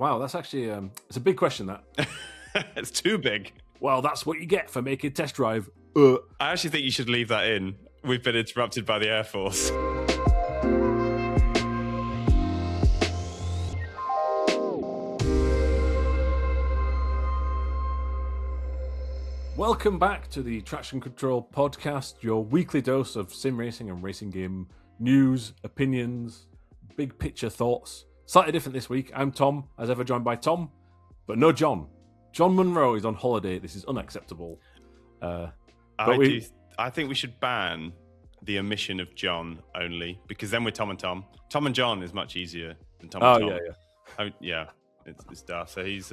Wow, that's actually it's a big question, that. It's too big. Well, that's what you get for making test drive. I actually think you should leave that in. We've been interrupted by the Air Force. Welcome back to the Traction Control podcast, your weekly dose of sim racing and racing game news, opinions, big picture thoughts. Slightly different this week. I'm Tom, as ever joined by Tom, but no John. John Munro is on holiday. This is unacceptable. I think we should ban the omission of John only, because then we're Tom and Tom. Tom and John is much easier than Tom and Tom. Yeah. It's daft. So he's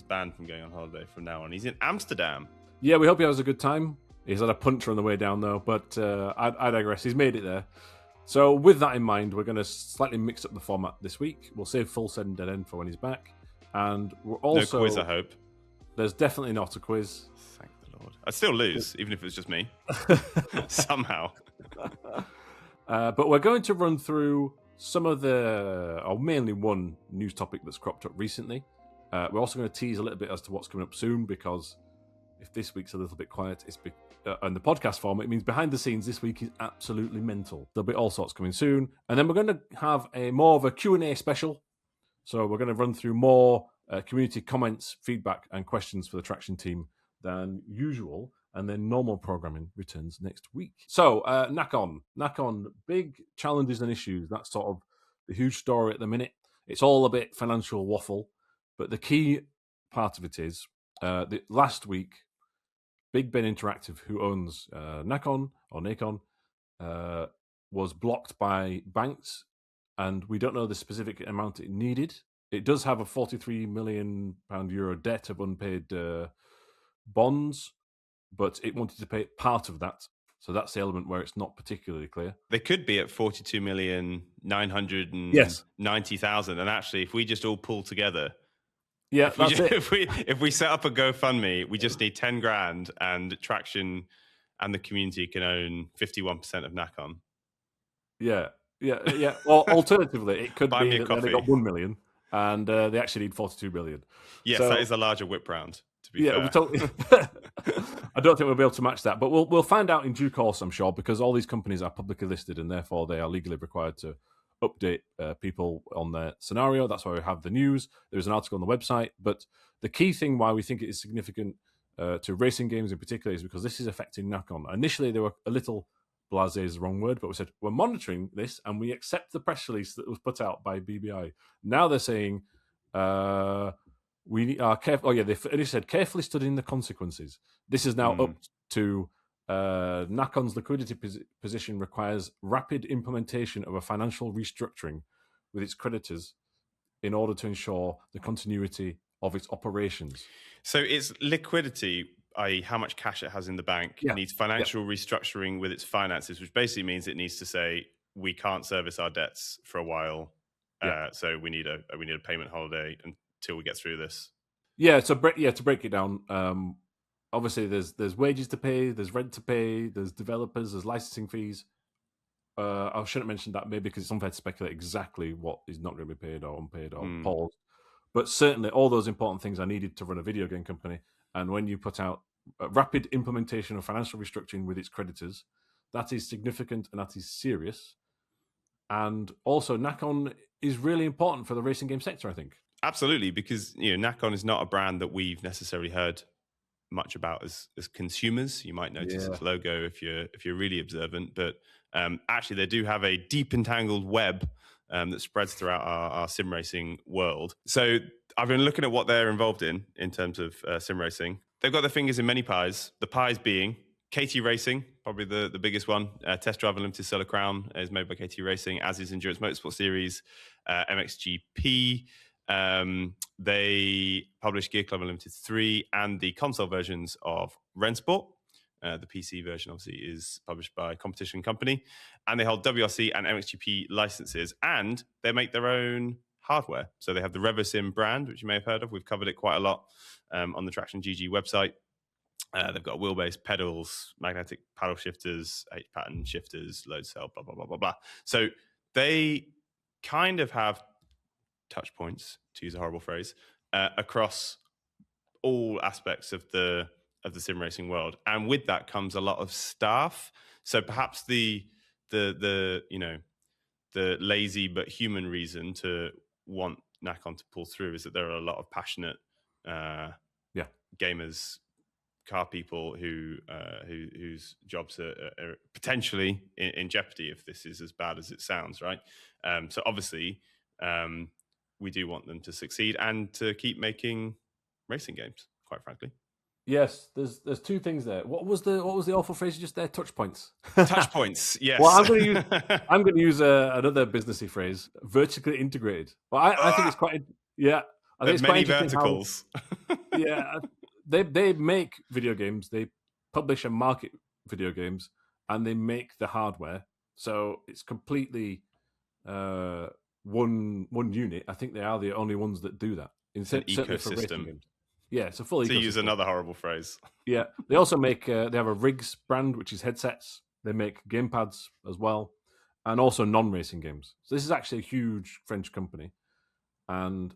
banned from going on holiday from now on. He's in Amsterdam. Yeah, we hope he has a good time. He's had a puncher on the way down, though, but I digress. He's made it there. So with that in mind, we're going to slightly mix up the format this week. We'll save full send and dead end for when he's back. And we're also... No quiz, I hope. There's definitely not a quiz. Thank the Lord. I'd still lose, even if it was just me. Somehow. But we're going to run through some of or mainly one news topic that's cropped up recently. We're also going to tease a little bit as to what's coming up soon, because if this week's a little bit quiet, it's in the podcast form, it means behind the scenes this week is absolutely mental. There'll be all sorts coming soon. And then we're going to have more of a Q&A special. So we're going to run through more community comments, feedback, and questions for the Traxion team than usual. And then normal programming returns next week. So, Nacon, big challenges and issues. That's sort of the huge story at the minute. It's all a bit financial waffle. But the key part of it is, last week, Bigben Interactive, who owns Nacon, was blocked by banks, and we don't know the specific amount it needed. It does have a €43 million debt of unpaid bonds, but it wanted to pay part of that. So that's the element where it's not particularly clear. They could be at 42,990,000, and actually, if we just all pull together, if we set up a GoFundMe, we just need 10 grand, and Traxion and the community can own 51% of Nacon. Yeah. Or alternatively, it could be that they got 1 million. And they actually need 42 million. Yes, so, that is a larger whip round, to be fair. I don't think we'll be able to match that, but we'll find out in due course, I'm sure, because all these companies are publicly listed and therefore they are legally required to update people on their scenario. That's why we have the news. There's an article on the website. But the key thing why we think it is significant to racing games in particular is because this is affecting Nacon. Initially, they were a little... blasé is the wrong word, but we said we're monitoring this and we accept the press release that was put out by BBI. Now they're saying we are careful. Oh yeah, they initially said carefully studying the consequences. This is now up to Nacon's liquidity position requires rapid implementation of a financial restructuring with its creditors in order to ensure the continuity of its operations. So it's liquidity, i.e. how much cash it has in the bank, needs financial restructuring with its finances, which basically means it needs to say, we can't service our debts for a while, so we need a payment holiday until we get through this. To break it down, obviously there's wages to pay, there's rent to pay, there's developers, there's licensing fees. I shouldn't mention that maybe because it's unfair to speculate exactly what is not going to be paid or unpaid or paused. But certainly all those important things are needed to run a video game company. And when you put out a rapid implementation of financial restructuring with its creditors, that is significant and that is serious. And also, Nacon is really important for the racing game sector, I think. Absolutely, because Nacon is not a brand that we've necessarily heard much about as consumers. You might notice its logo if you're really observant, but actually they do have a deep entangled web that spreads throughout our sim racing world. So I've been looking at what they're involved in terms of sim racing. They've got their fingers in many pies. The pies being KT Racing, probably the biggest one. Test Drive Unlimited Solar Crown is made by KT Racing, as is Endurance Motorsport Series, MXGP. They publish Gear Club Unlimited 3 and the console versions of Rennsport. The PC version, obviously, is published by Competition Company. And they hold WRC and MXGP licenses. And they make their own hardware. So they have the RevoSim brand, which you may have heard of. We've covered it quite a lot on the Traxion GG website. They've got wheelbase, pedals, magnetic paddle shifters, 8-pattern shifters, load cell, blah, blah, blah, blah, blah. So they kind of have touch points, to use a horrible phrase, across all aspects of the sim racing world, and with that comes a lot of staff. So perhaps the lazy but human reason to want Nacon to pull through is that there are a lot of passionate gamers, car people whose jobs are potentially in jeopardy if this is as bad as it sounds, right? So obviously, we do want them to succeed and to keep making racing games, quite frankly. Yes, there's two things there. What was the awful phrase just there? Touch points. Touch points. Yes. Well, I'm going to use another businessy phrase: vertically integrated. Well, I think it's quite. Yeah, I think it's many quite interesting verticals. Yeah, they make video games. They publish and market video games, and they make the hardware. So it's completely one unit. I think they are the only ones that do that. It's an ecosystem. Yeah, it's a full ecosystem. To use another horrible phrase. Yeah, they also make, they have a rigs brand, which is headsets. They make gamepads as well, and also non-racing games. So this is actually a huge French company, and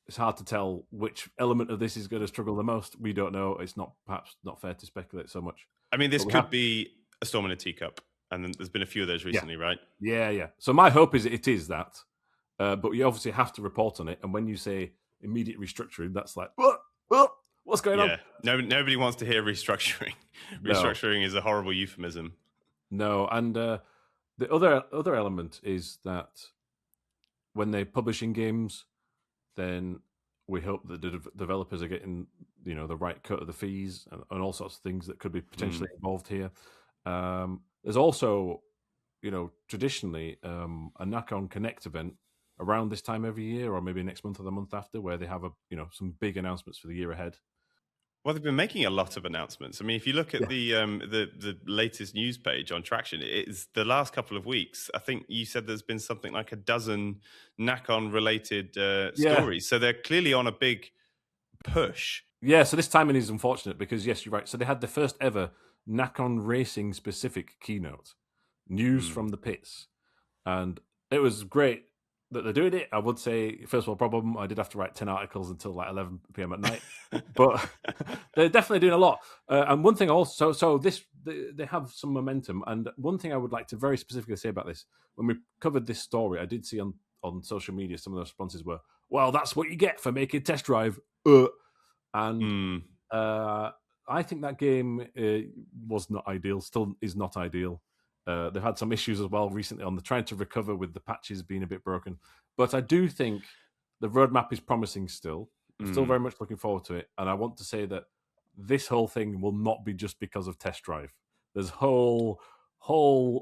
it's hard to tell which element of this is going to struggle the most. We don't know. It's perhaps not fair to speculate so much. I mean, this could be a storm in a teacup, and then there's been a few of those recently, right? Yeah. So my hope is it is that, but you obviously have to report on it. And when you say immediate restructuring, that's like, what's going on? Nobody wants to hear restructuring. Restructuring is a horrible euphemism. No, and the other element is that when they're publishing games, then we hope that the developers are getting the right cut of the fees and all sorts of things that could be potentially involved here. There's also, traditionally a Nacon Connect event around this time every year, or maybe next month or the month after, where they have some big announcements for the year ahead. Well, they've been making a lot of announcements. I mean, if you look at the latest news page on Traxion, it's the last couple of weeks. I think you said there's been something like a dozen Nacon-related stories. So they're clearly on a big push. Yeah, so this timing is unfortunate because, yes, you're right. So they had the first ever Nacon Racing specific keynote, news from the pits. And it was great that they're doing it. I would say, first world problem, I did have to write 10 articles until like 11 p.m. at night. But they're definitely doing a lot. And one thing also, so they have some momentum. And one thing I would like to very specifically say about this, when we covered this story, I did see on social media, some of the responses were, well, that's what you get for making Test Drive. And I think that game was not ideal, still is not ideal. They've had some issues as well recently on the trying to recover with the patches being a bit broken. But I do think the roadmap is promising still. I'm still very much looking forward to it. And I want to say that this whole thing will not be just because of Test Drive. There's whole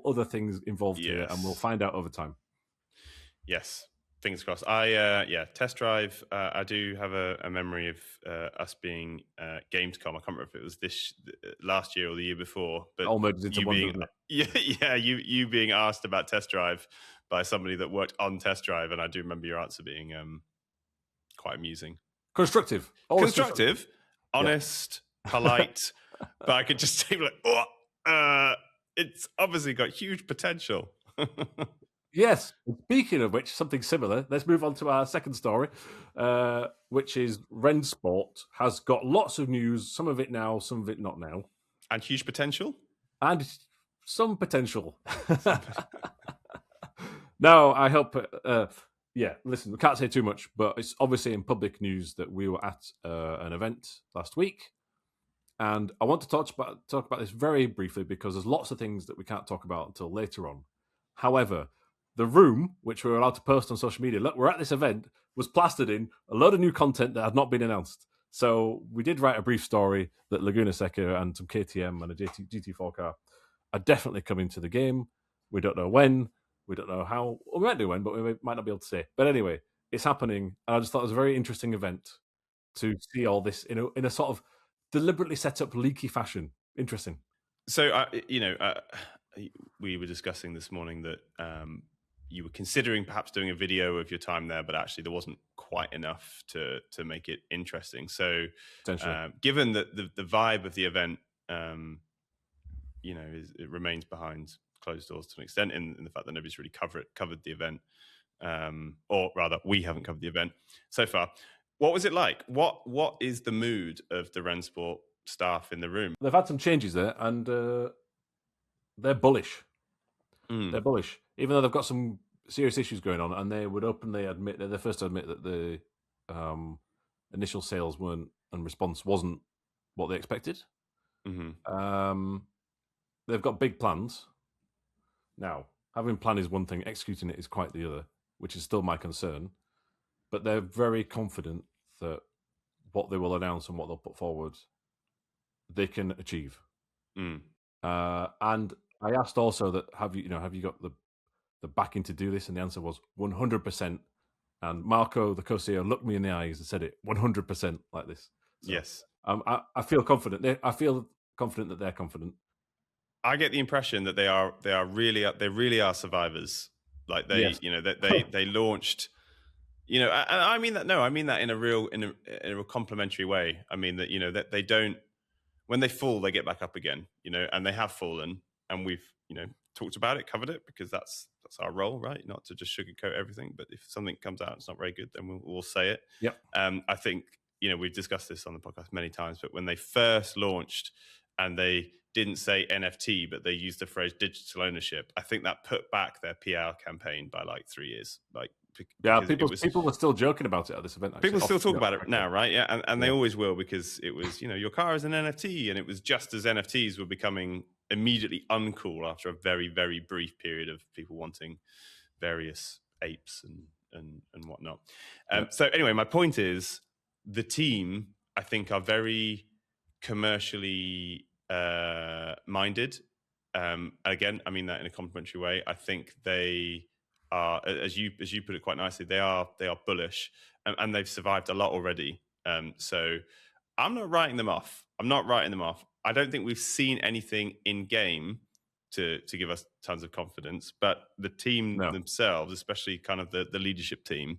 other things involved here, and we'll find out over time. Yes. Fingers crossed. Test Drive. I do have a memory of us being Gamescom. I can't remember if it was this last year or the year before. But all merged into one, doesn't it? You being asked about Test Drive by somebody that worked on Test Drive, and I do remember your answer being quite amusing, constructive, honest, polite. But I could just say like, it's obviously got huge potential. Yes. Speaking of which, something similar. Let's move on to our second story, which is Rennsport has got lots of news. Some of it now, some of it not now, and huge potential, and some potential. No, I hope. Listen, we can't say too much, but it's obviously in public news that we were at an event last week, and I want to talk about this very briefly because there's lots of things that we can't talk about until later on. However, the room, which we were allowed to post on social media, look, we're at this event, was plastered in a load of new content that had not been announced. So we did write a brief story that Laguna Seca and some KTM and a GT4 car are definitely coming to the game. We don't know when, we don't know how. Well, we might do when, but we might not be able to say. But anyway, it's happening. And I just thought it was a very interesting event to see all this in a sort of deliberately set up leaky fashion. Interesting. So, we were discussing this morning that you were considering perhaps doing a video of your time there, but actually there wasn't quite enough to make it interesting. So given that the vibe of the event, it remains behind closed doors to an extent in the fact that nobody's really covered the event. or rather, we haven't covered the event so far. What was it like? What is the mood of the Rennsport staff in the room? They've had some changes there, and they're bullish. They're Mm. bullish, even though they've got some serious issues going on, and they would openly admit they're the first to admit that the initial sales weren't and response wasn't what they expected. Mm-hmm. They've got big plans. Now, having plan is one thing, executing it is quite the other, which is still my concern. But they're very confident that what they will announce and what they'll put forward, they can achieve. Mm. And I asked also that have you got the backing to do this? And the answer was 100%. And Marco, the co-CEO, looked me in the eyes and said it 100% like this. So, yes, I feel confident. I feel confident that they're confident. I get the impression that they really are survivors. Like they, Yes. they launched. And I mean that. No, I mean that in a real complimentary way. I mean that that they don't. When they fall, they get back up again. And they have fallen, and we've talked about it, covered it, because that's our role, right? Not to just sugarcoat everything, but if something comes out it's not very good, then we'll say it. Yep. I think we've discussed this on the podcast many times, but when they first launched and they didn't say NFT, but they used the phrase digital ownership, I think that put back their PR campaign by like 3 years. People were still joking about it at this event. Actually. People still talk about it now, right? Yeah, and they always will, because it was, your car is an NFT, and it was just as NFTs were becoming immediately uncool after a very, very brief period of people wanting various apes and whatnot. So anyway, my point is, the team, I think, are very commercially minded. Again, I mean that in a complimentary way. I think they are, as you put it quite nicely, they are bullish, and they've survived a lot already. So I'm not writing them off. I don't think we've seen anything in game to give us tons of confidence, but the team themselves, especially kind of the leadership team,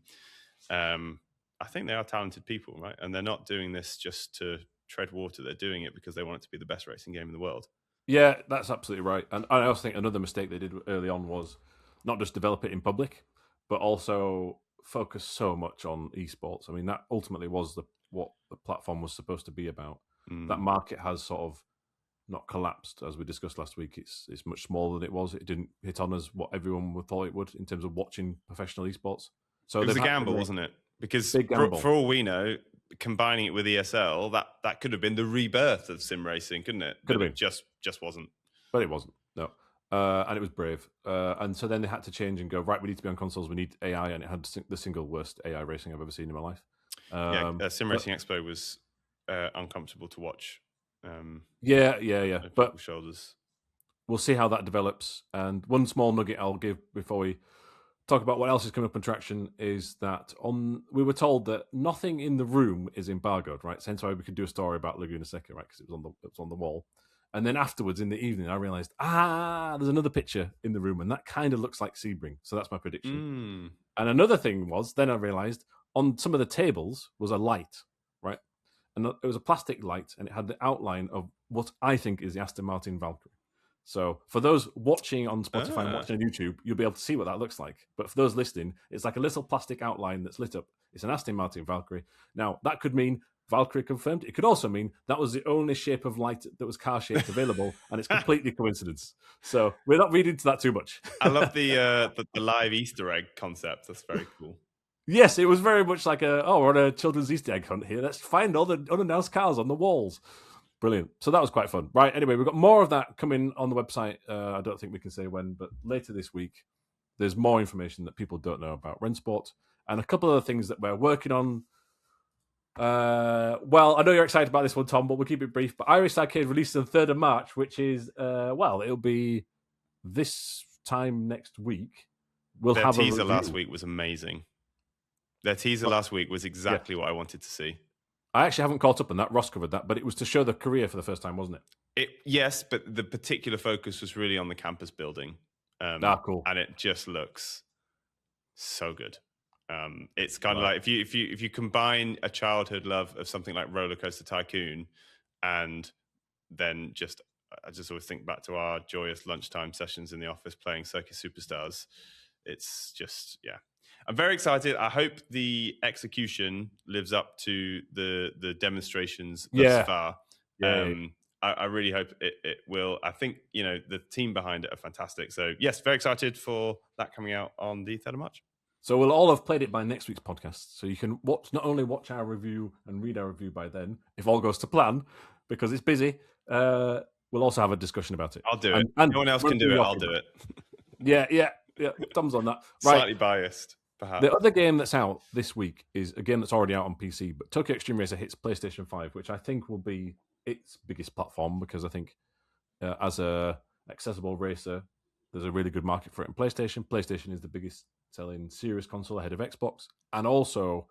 I think they are talented people, right? And they're not doing this just to tread water. They're doing it because they want it to be the best racing game in the world. Yeah, that's absolutely right. And I also think another mistake they did early on was not just develop it in public, but also focus so much on esports. I mean, that ultimately was what the platform was supposed to be about. That market has sort of not collapsed, as we discussed last week. It's much smaller than it was. It didn't hit on as what everyone thought it would in terms of watching professional esports. So it was a gamble, wasn't it? Because for all we know, combining it with ESL, that could have been the rebirth of sim racing, couldn't it? Could have been. It just wasn't. But it wasn't. No. And it was brave. And so then they had to change and go, right, we need to be on consoles. We need AI. And it had the single worst AI racing I've ever seen in my life. Sim Racing Expo was uncomfortable to watch. Yeah. But shoulders. We'll see how that develops. And one small nugget I'll give before we talk about what else is coming up in Traxion is that we were told that nothing in the room is embargoed, right? So hence why we could do a story about Laguna Seca, right? Because it was on the wall. And then afterwards in the evening, I realized, there's another picture in the room, and that kind of looks like Sebring. So that's my prediction. And another thing was, then I realized on some of the tables was a light, right? And it was a plastic light, and it had the outline of what I think is the Aston Martin Valkyrie. So for those watching on Spotify and watching on YouTube, you'll be able to see what that looks like. But for those listening, it's like a little plastic outline that's lit up. It's an Aston Martin Valkyrie. Now, that could mean Valkyrie confirmed. It could also mean that was the only shape of light that was car-shaped available, and it's completely coincidence. So we're not reading into that too much. I love the live Easter egg concept. That's very cool. Yes, it was very much like we're on a children's Easter egg hunt here. Let's find all the unannounced cars on the walls. Brilliant. So that was quite fun. Right, anyway, we've got more of that coming on the website. I don't think we can say when, but later this week, there's more information that people don't know about Rennsport and a couple of other things that we're working on. Well, I know you're excited about this one, Tom, but we'll keep it brief. But iRacing Arcade releases on the 3rd of March, which is, it'll be this time next week. Their teaser last week was amazing. Their teaser last week was exactly what I wanted to see. I actually haven't caught up on that. Ross covered that, but it was to show the career for the first time, wasn't it? Yes, but the particular focus was really on the campus building. Cool. And it just looks so good. It's kind of like if you combine a childhood love of something like Roller Coaster Tycoon, and then I just always think back to our joyous lunchtime sessions in the office playing Circus Superstars. It's just I'm very excited. I hope the execution lives up to the demonstrations thus far. I really hope it will. I think, the team behind it are fantastic. So, yes, very excited for that coming out on the 3rd of March. So we'll all have played it by next week's podcast. So you can not only watch our review and read our review by then, if all goes to plan, because it's busy, we'll also have a discussion about it. I'll do it. No one else can do it. I'll do it. Yeah. Thumbs on that. Right. Slightly biased, perhaps. The other game that's out this week is a game that's already out on PC, but Tokyo Xtreme Racer hits PlayStation 5, which I think will be its biggest platform, because I think as a accessible racer, there's a really good market for it in PlayStation. PlayStation is the biggest selling series console ahead of Xbox. And also,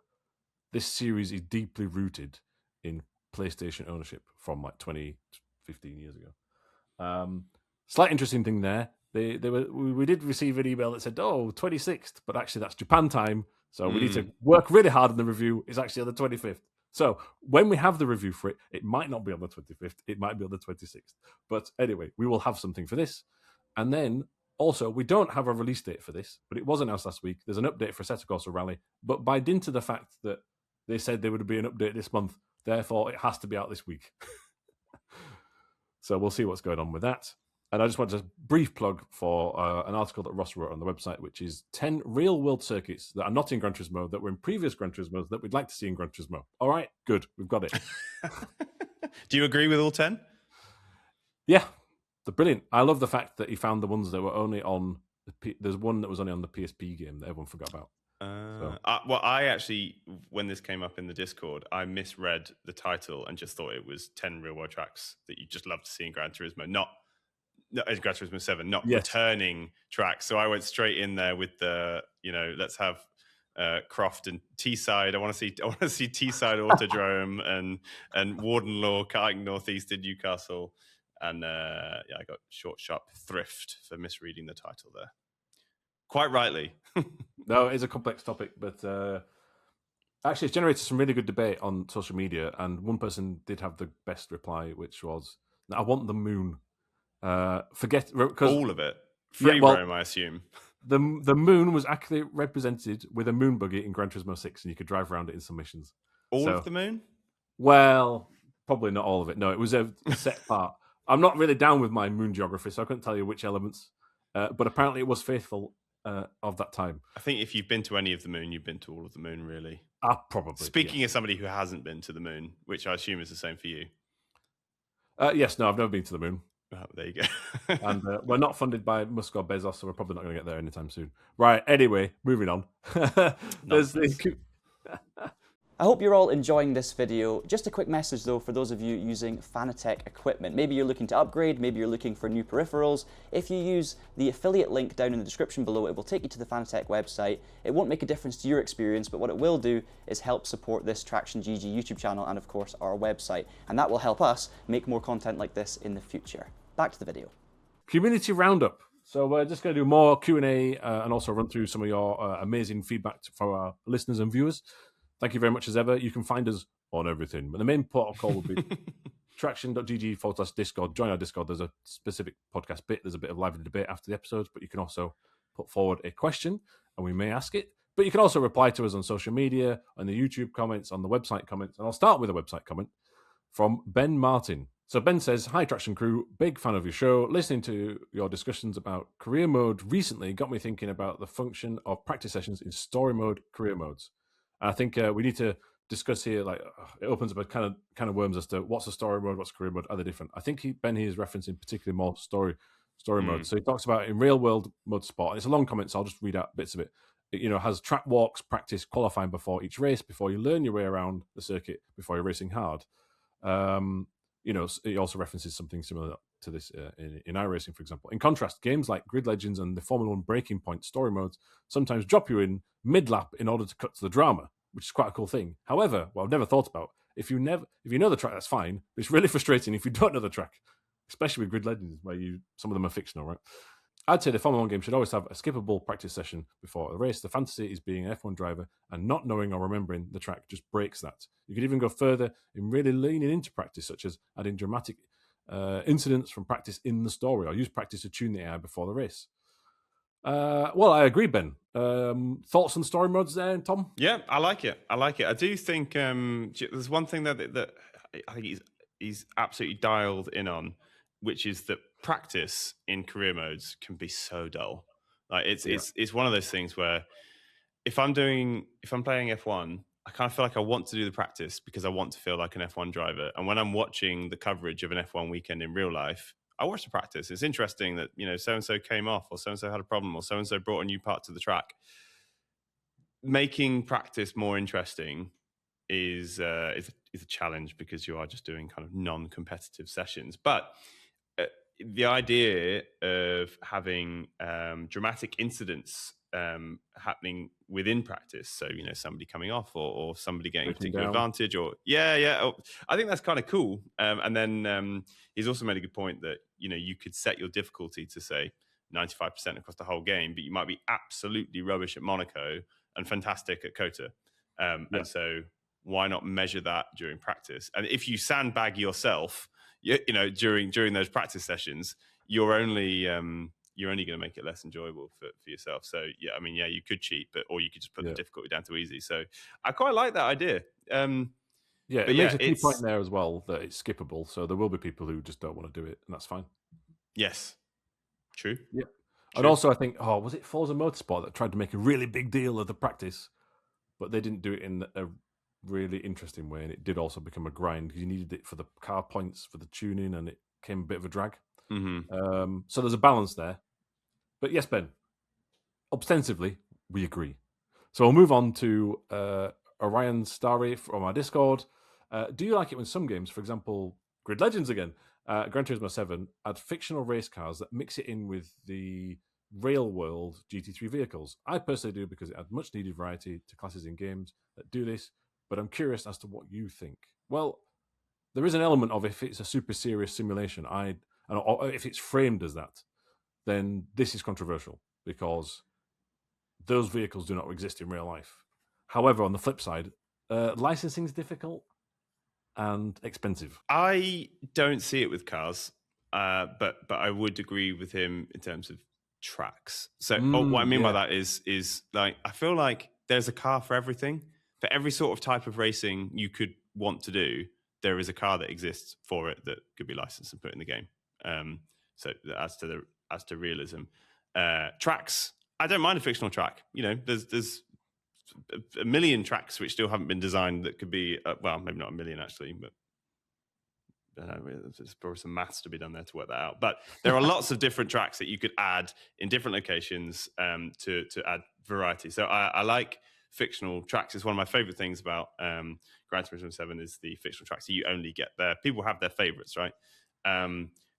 this series is deeply rooted in PlayStation ownership from like 15 years ago. Slight interesting thing there. We did receive an email that said, 26th, but actually that's Japan time. So we need to work really hard on the review. It's actually on the 25th. So when we have the review for it, it might not be on the 25th. It might be on the 26th. But anyway, we will have something for this. And then also, we don't have a release date for this, but it was announced last week. There's an update for Assetto Corsa Rally. But by dint of the fact that they said there would be an update this month, therefore it has to be out this week. So we'll see what's going on with that. And I just want a brief plug for an article that Ross wrote on the website, which is 10 real-world circuits that are not in Gran Turismo, that were in previous Gran Turismos, that we'd like to see in Gran Turismo. All right, good. We've got it. Do you agree with all 10? Yeah, they're brilliant. I love the fact that he found the ones that were only on... There's one that was only on the PSP game that everyone forgot about. I actually, when this came up in the Discord, I misread the title and just thought it was 10 real-world tracks that you just love to see in Gran Turismo, not Gran Turismo 7, not returning tracks. So I went straight in there with the, let's have Croft and Teesside. I want to see Teesside Autodrome and Warden Law karting northeast in Newcastle. And I got short, sharp thrift for misreading the title there. Quite rightly. No, it's a complex topic, but actually it's generated some really good debate on social media, and one person did have the best reply, which was, I want the moon. Forget... all of it. Free roam, I assume. The moon was actually represented with a moon buggy in Gran Turismo 6, and you could drive around it in some missions. All of the moon? Well, probably not all of it. No, it was a set part. I'm not really down with my moon geography, so I couldn't tell you which elements. But apparently it was faithful of that time. I think if you've been to any of the moon, you've been to all of the moon, really. Probably. Speaking as somebody who hasn't been to the moon, which I assume is the same for you. Yes, no, I've never been to the moon. Oh, there you go. And we're not funded by Musk or Bezos, so we're probably not going to get there anytime soon. Right, anyway, moving on. I hope you're all enjoying this video. Just a quick message though for those of you using Fanatec equipment. Maybe you're looking to upgrade, maybe you're looking for new peripherals. If you use the affiliate link down in the description below, it will take you to the Fanatec website. It won't make a difference to your experience, but what it will do is help support this Traxion GG YouTube channel and of course our website. And that will help us make more content like this in the future. Back to the video. Community Roundup. So we're just going to do more Q&A and also run through some of your amazing feedback for our listeners and viewers. Thank you very much as ever. You can find us on everything, but the main protocol will be traxion.gg/Discord. Join our Discord. There's a specific podcast bit. There's a bit of lively debate after the episodes, but you can also put forward a question and we may ask it. But you can also reply to us on social media, on the YouTube comments, on the website comments. And I'll start with a website comment from Ben Martin. So Ben says, "Hi Traxion crew, big fan of your show. Listening to your discussions about career mode recently got me thinking about the function of practice sessions in story mode, career modes. I think we need to discuss here, like it opens up a kind of worms as to what's a story mode, what's career mode, are they different? I think Ben here is referencing particularly more story mode. So he talks about in real world motorsport, and it's a long comment, so I'll just read out bits of it. It, has track walks, practice, qualifying before each race, before you learn your way around the circuit, before you're racing hard. He also references something similar to this in iRacing, for example. In contrast, games like Grid Legends and the Formula 1 Breaking Point story modes sometimes drop you in mid-lap in order to cut to the drama, which is quite a cool thing. However, what I've never thought about, if you know the track, that's fine. But it's really frustrating if you don't know the track, especially with Grid Legends, where some of them are fictional, right? I'd say the Formula 1 game should always have a skippable practice session before a race. The fantasy is being an F1 driver, and not knowing or remembering the track just breaks that. You could even go further in really leaning into practice, such as adding dramatic incidents from practice in the story, or use practice to tune the AI before the race. Well, I agree, Ben. Thoughts on story modes there, Tom? Yeah, I like it. I do think there's one thing that I think he's absolutely dialed in on, which is that practice in career modes can be so dull. Like it's one of those things where if I'm playing F1, I kind of feel like I want to do the practice because I want to feel like an F1 driver. And when I'm watching the coverage of an F1 weekend in real life, I watch the practice. It's interesting that, so-and-so came off, or so-and-so had a problem, or so-and-so brought a new part to the track. Making practice more interesting is a challenge because you are just doing kind of non-competitive sessions. But the idea of having dramatic incidents happening within practice, so somebody coming off or somebody getting a particular advantage, or I think that's kind of cool. And then he's also made a good point that you could set your difficulty to say 95% across the whole game, but you might be absolutely rubbish at Monaco and fantastic at Kota. And so why not measure that during practice? And if you sandbag yourself, during those practice sessions, you're only going to make it less enjoyable for yourself. So you could cheat, or you could just put the difficulty down to easy. So I quite like that idea. It makes a key point there as well that it's skippable. So there will be people who just don't want to do it, and that's fine. Yes, true. Yeah. And also, I think, was it Forza Motorsport that tried to make a really big deal of the practice, but they didn't do it in a really interesting way, and it did also become a grind because you needed it for the car points, for the tuning, and it came a bit of a drag. Mm-hmm. So there's a balance there. But yes, Ben, ostensively, we agree. So we'll move on to Orion Starry from our Discord. Do you like it when some games, for example, Grid Legends again, Gran Turismo 7, add fictional race cars that mix it in with the real world GT3 vehicles? I personally do because it adds much needed variety to classes in games that do this, but I'm curious as to what you think. Well, there is an element of if it's a super serious simulation, or if it's framed as that, then this is controversial because those vehicles do not exist in real life. However, on the flip side, licensing is difficult and expensive. I don't see it with cars, but I would agree with him in terms of tracks. So what I mean by that is like I feel like there's a car for everything. For every sort of type of racing you could want to do, there is a car that exists for it that could be licensed and put in the game. So as to realism, tracks, I don't mind a fictional track. There's a million tracks which still haven't been designed that could be maybe not a million actually, but there's probably some maths to be done there to work that out. But there are lots of different tracks that you could add in different locations to add variety. So I like fictional tracks. Is one of my favorite things about Gran Turismo 7 is the fictional tracks that you only get there. People have their favorites, right?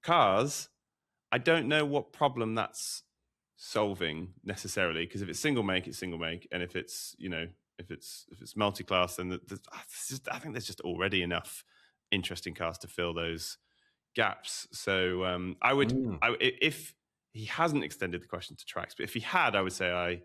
Cars, I don't know what problem that's solving necessarily, because if it's single make, it's single make, and if it's if it's multi-class, then I think there's just already enough interesting cars to fill those gaps. So I would, if he hasn't extended the question to tracks, but if he had, I would say I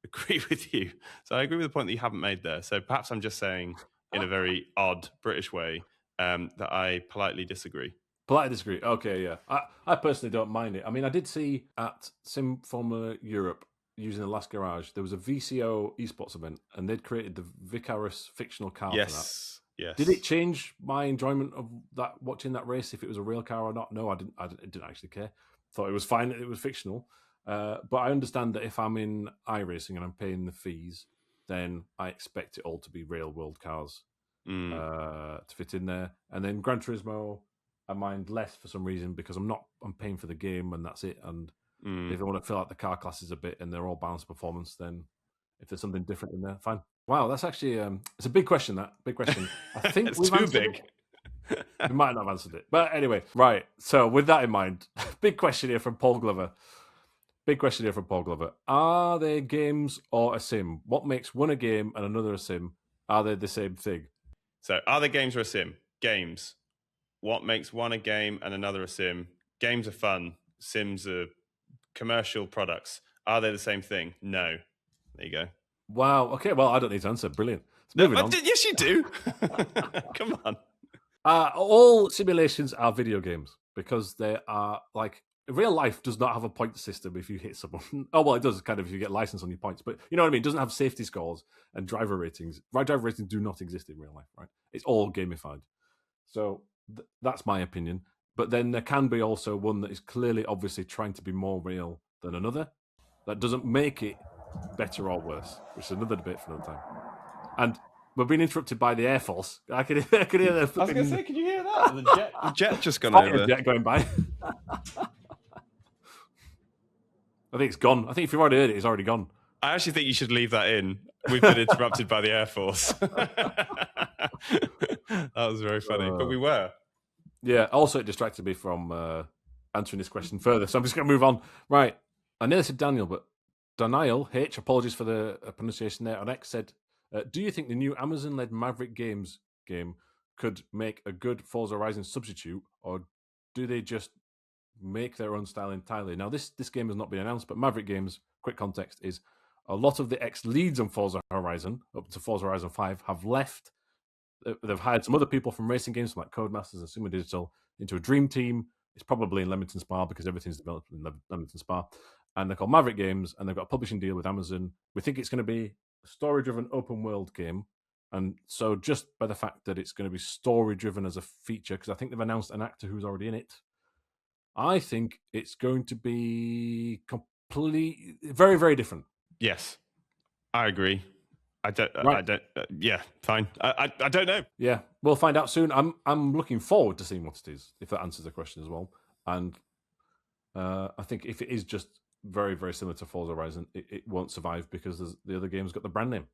agree with you. So I agree with the point that you haven't made there. So perhaps I'm just saying in a very odd British way that I politely disagree. Politely disagree. Okay, yeah. I personally don't mind it. I mean, I did see at Sim Formula Europe, using the last garage, there was a VCO esports event, and they'd created the Vicarus fictional car for that. Yes. Did it change my enjoyment of that, watching that race, if it was a real car or not? No, I didn't actually care. Thought it was fine that it was fictional. But I understand that if I'm in iRacing and I'm paying the fees, then I expect it all to be real world cars to fit in there. And then Gran Turismo, I mind less for some reason because I'm paying for the game and that's it. And if I want to fill out the car classes a bit and they're all balanced performance, then if there's something different in there, fine. Wow, that's actually it's a big question. That big question. I think it's too big. We might not have answered it, but anyway, right. So with that in mind, big question here from Paul Glover. Are they games or a sim? What makes one a game and another a sim? Are they the same thing? So are they games or a sim? Games. What makes one a game and another a sim? Games are fun. Sims are commercial products. Are they the same thing? No. There you go. Wow. Okay. Well, I don't need to answer. Brilliant. Moving on. Yes, you do. Come on. All simulations are video games because they are like real life does not have a point system if you hit someone. Oh, well, it does kind of if you get license on your points, but you know what I mean? It doesn't have safety scores and driver ratings. Driver ratings do not exist in real life, right? It's all gamified. So that's my opinion. But then there can be also one that is clearly, obviously trying to be more real than another. That doesn't make it better or worse, which is another debate for another time. And we're being interrupted by the Air Force. I could hear the. I was going to say, can you hear that? The jet just gone over. Jet going by. I think it's gone. I think if you've already heard it, it's already gone. I actually think you should leave that in. We've been interrupted by the Air Force. That was very funny, but we were. Yeah, also it distracted me from answering this question further, so I'm just going to move on. Right, I nearly said Daniel, but Daniel H, apologies for the pronunciation there, on X said, do you think the new Amazon-led Maverick Games game could make a good Forza Horizon substitute, or do they just make their own style entirely? Now, this game has not been announced, but Maverick Games, quick context, is a lot of the ex-leads on Forza Horizon, up to Forza Horizon 5, have left. They've hired some other people from racing games, like Codemasters and Sumo Digital, into a dream team. It's probably in Leamington Spa because everything's developed in Leamington Spa. And they're called Maverick Games, and they've got a publishing deal with Amazon. We think it's going to be a story-driven open-world game. And so just by the fact that it's going to be story-driven as a feature, because I think they've announced an actor who's already in it, I think it's going to be very, very different. Yes, I agree. I don't. Yeah, fine. I don't know. Yeah, we'll find out soon. I'm looking forward to seeing what it is, if that answers the question as well. And I think if it is just very, very similar to Forza Horizon, it won't survive because the other game's got the brand name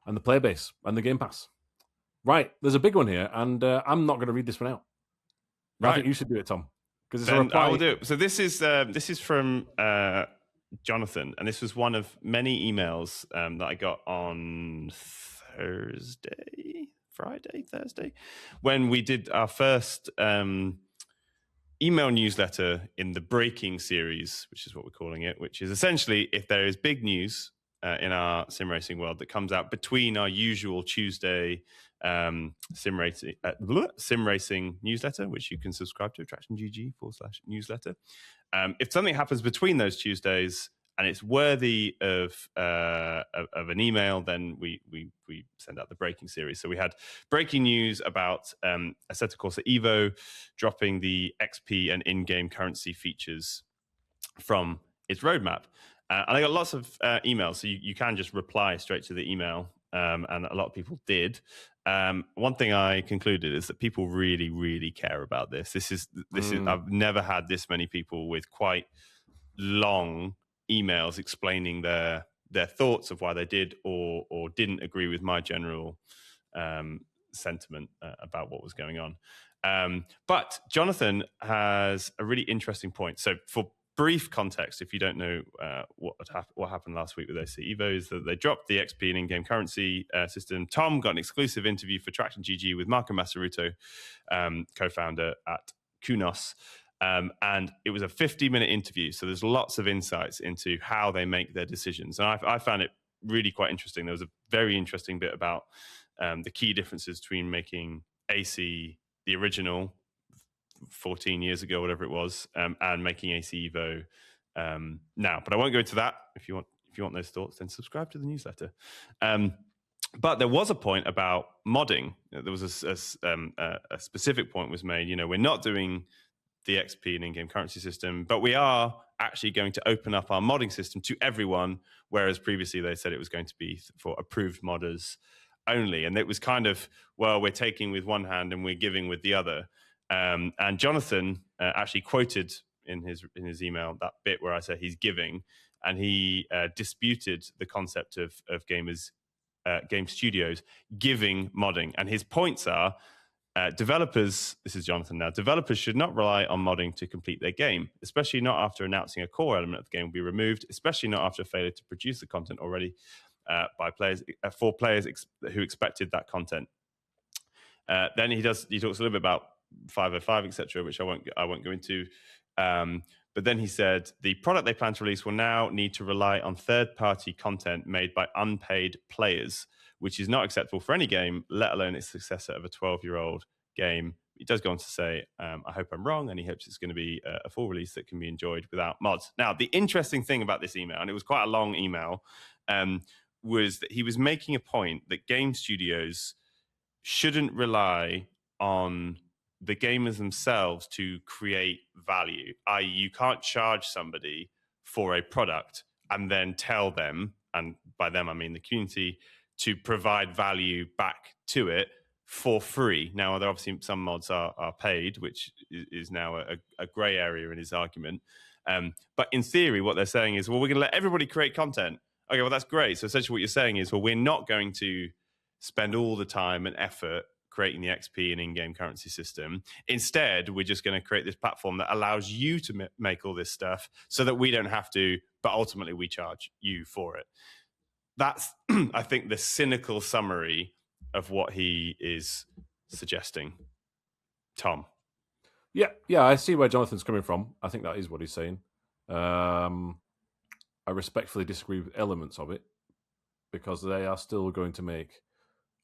and the player base and the Game Pass. Right, there's a big one here, and I'm not going to read this one out. Right. I think you should do it, Tom. Then I will do it. So this is from Jonathan, and this was one of many emails that I got on Thursday, when we did our first email newsletter in the breaking series, which is what we're calling it, which is essentially if there is big news in our sim racing world that comes out between our usual Tuesday sim racing newsletter, which you can subscribe to, TractionGG/newsletter. If something happens between those Tuesdays and it's worthy of an email, then we send out the breaking series. So we had breaking news about Assetto Corsa EVO dropping the XP and in-game currency features from its roadmap. And I got lots of emails, so you can just reply straight to the email, and a lot of people did. One thing I concluded is that people really, really care about this. This is I've never had this many people with quite long emails explaining their thoughts of why they did or didn't agree with my general sentiment about what was going on. But Jonathan has a really interesting point. So for brief context, if you don't know what happened last week with OC Evo, is that they dropped the XP and in-game currency system. Tom got an exclusive interview for Traxion GG with Marco Massaruto, co-founder at Kunos. And it was a 50-minute interview, so there's lots of insights into how they make their decisions. And I found it really quite interesting. There was a very interesting bit about the key differences between making AC the original 14 years ago, whatever it was, and making AC Evo now. But I won't go into that. If you want those thoughts, then subscribe to the newsletter. But there was a point about modding. There was a specific point was made. We're not doing the XP and in-game currency system, but we are actually going to open up our modding system to everyone, whereas previously they said it was going to be for approved modders only. And it was kind of, well, we're taking with one hand and we're giving with the other. And Jonathan actually quoted in his email that bit where I said he's giving, and he disputed the concept of game studios giving modding. And his points are, developers, this is Jonathan now, developers should not rely on modding to complete their game, especially not after announcing a core element of the game will be removed, especially not after failure to produce the content already by players for players who expected that content. Then he talks a little bit about 505, etc., which I won't go into. But then he said the product they plan to release will now need to rely on third-party content made by unpaid players, which is not acceptable for any game, let alone its successor of a 12-year-old game he does go on to say, I hope I'm wrong, and he hopes it's going to be a full release that can be enjoyed without mods. Now, the interesting thing about this email, and it was quite a long email, was that he was making a point that game studios shouldn't rely on the gamers themselves to create value, i.e. you can't charge somebody for a product and then tell them, and by them I mean the community, to provide value back to it for free. Now, there obviously some mods are paid, which is now a grey area in his argument. But in theory, what they're saying is, well, we're going to let everybody create content. Okay, well, that's great. So essentially what you're saying is, well, we're not going to spend all the time and effort creating the XP and in-game currency system. Instead, we're just going to create this platform that allows you to make all this stuff so that we don't have to, but ultimately we charge you for it. That's, I think, the cynical summary of what he is suggesting. Tom? Yeah, I see where Jonathan's coming from. I think that is what he's saying. I respectfully disagree with elements of it, because they are still going to make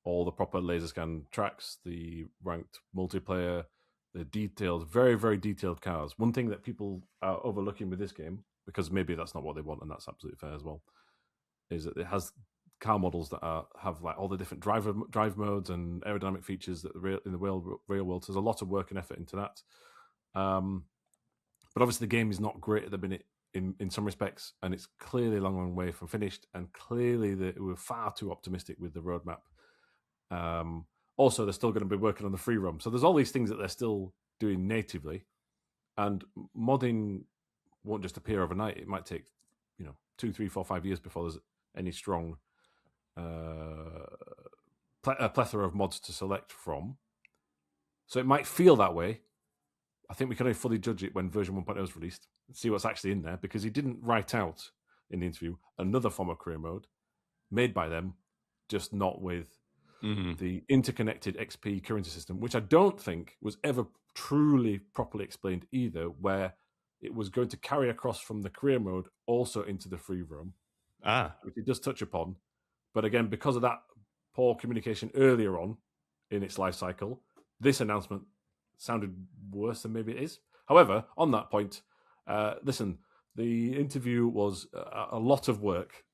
all the proper laser scan tracks, the ranked multiplayer, the detailed, very, very detailed cars. One thing that people are overlooking with this game, because maybe that's not what they want, and that's absolutely fair as well, is that it has car models that have like all the different drive modes and aerodynamic features that in the real world. So there's a lot of work and effort into that. But obviously the game is not great at the minute in some respects, and it's clearly a long way from finished, and clearly we're far too optimistic with the roadmap. Also, they're still going to be working on the free roam. So there's all these things that they're still doing natively, and modding won't just appear overnight. It might take 2, 3, 4, 5 years before there's any strong a plethora of mods to select from. So it might feel that way. I think we can only fully judge it when version 1.0 is released and see what's actually in there, because he didn't write out in the interview another form of career mode made by them, just not with the interconnected XP currency system, which I don't think was ever truly properly explained either, where it was going to carry across from the career mode also into the free roam, which it does touch upon. But again, because of that poor communication earlier on in its life cycle, this announcement sounded worse than maybe it is. However, on that point, listen, the interview was a lot of work.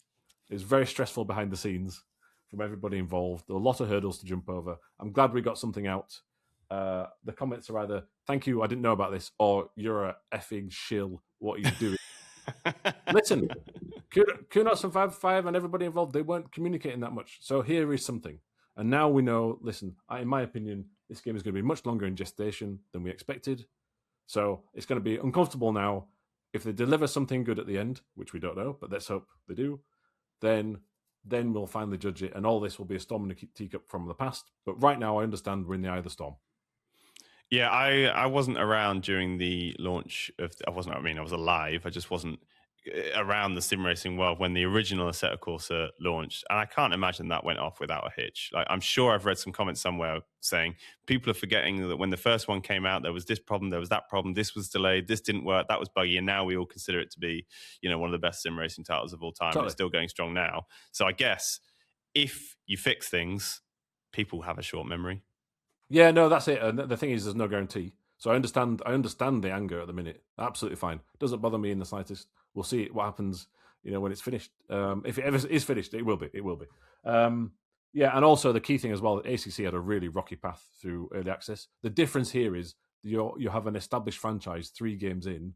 It was very stressful behind the scenes from everybody involved. There were a lot of hurdles to jump over. I'm glad we got something out. The comments are either, thank you, I didn't know about this, or you're a effing shill, what are you doing? Listen, Kunos and 5 and everybody involved, they weren't communicating that much. So here is something. And now we know, listen, in my opinion, this game is going to be much longer in gestation than we expected. So it's going to be uncomfortable now. If they deliver something good at the end, which we don't know, but let's hope they do, then we'll finally judge it, and all this will be a storm in a teacup from the past. But right now, I understand we're in the eye of the storm. Yeah, I wasn't around during the launch of. I was alive. I just wasn't around the sim racing world when the original Assetto Corsa launched, and I can't imagine that went off without a hitch. Like, I'm sure I've read some comments somewhere saying people are forgetting that when the first one came out, there was this problem, there was that problem, this was delayed, this didn't work, that was buggy, and now we all consider it to be, one of the best sim racing titles of all time. Totally. And it's still going strong now. So I guess if you fix things, people have a short memory. Yeah, no, that's it. And the thing is, there's no guarantee. So I understand the anger at the minute. Absolutely fine. Doesn't bother me in the slightest. We'll see what happens, when it's finished. If it ever is finished, it will be. It will be. Yeah, and also the key thing as well, ACC had a really rocky path through early access. The difference here is you have an established franchise 3 games in,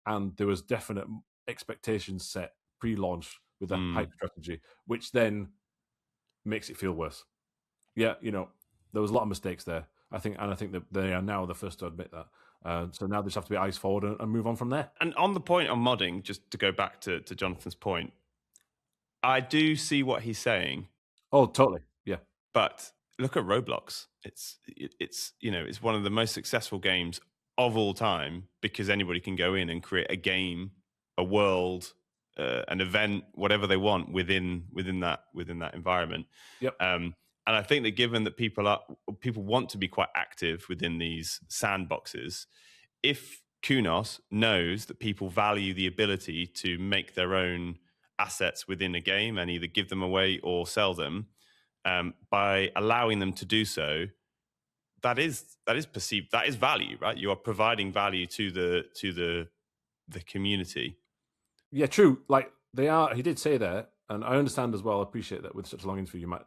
and there was definite expectations set pre-launch with a hype strategy, which then makes it feel worse. Yeah, there was a lot of mistakes there. I think that they are now the first to admit that. So now they just have to be eyes forward and move on from there. And on the point on modding, just to go back to Jonathan's point, I do see what he's saying. Oh, totally. Yeah. But look at Roblox. It's one of the most successful games of all time, because anybody can go in and create a game, a world, an event, whatever they want within that environment. Yep. And I think that given that people want to be quite active within these sandboxes, if Kunos knows that people value the ability to make their own assets within a game and either give them away or sell them, by allowing them to do so, that is perceived, that is value, right? You are providing value to the community. Yeah, true. Like he did say there, and I understand as well. I appreciate that with such a long interview, not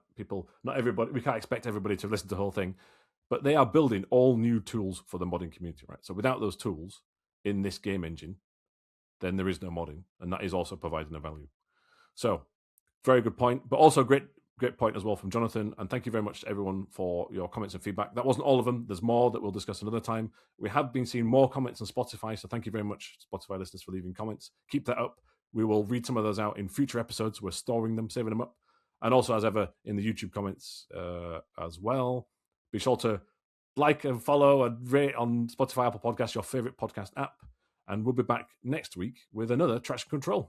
everybody, we can't expect everybody to listen to the whole thing, but they are building all new tools for the modding community, right? So without those tools in this game engine, then there is no modding, and that is also providing a value. So very good point, but also great point as well from Jonathan. And thank you very much to everyone for your comments and feedback. That wasn't all of them. There's more that we'll discuss another time. We have been seeing more comments on Spotify, so thank you very much, Spotify listeners, for leaving comments. Keep that up. We will read some of those out in future episodes. We're storing them, saving them up. And also, as ever, in the YouTube comments as well. Be sure to like and follow and rate on Spotify, Apple Podcasts, your favorite podcast app. And we'll be back next week with another Traction Control.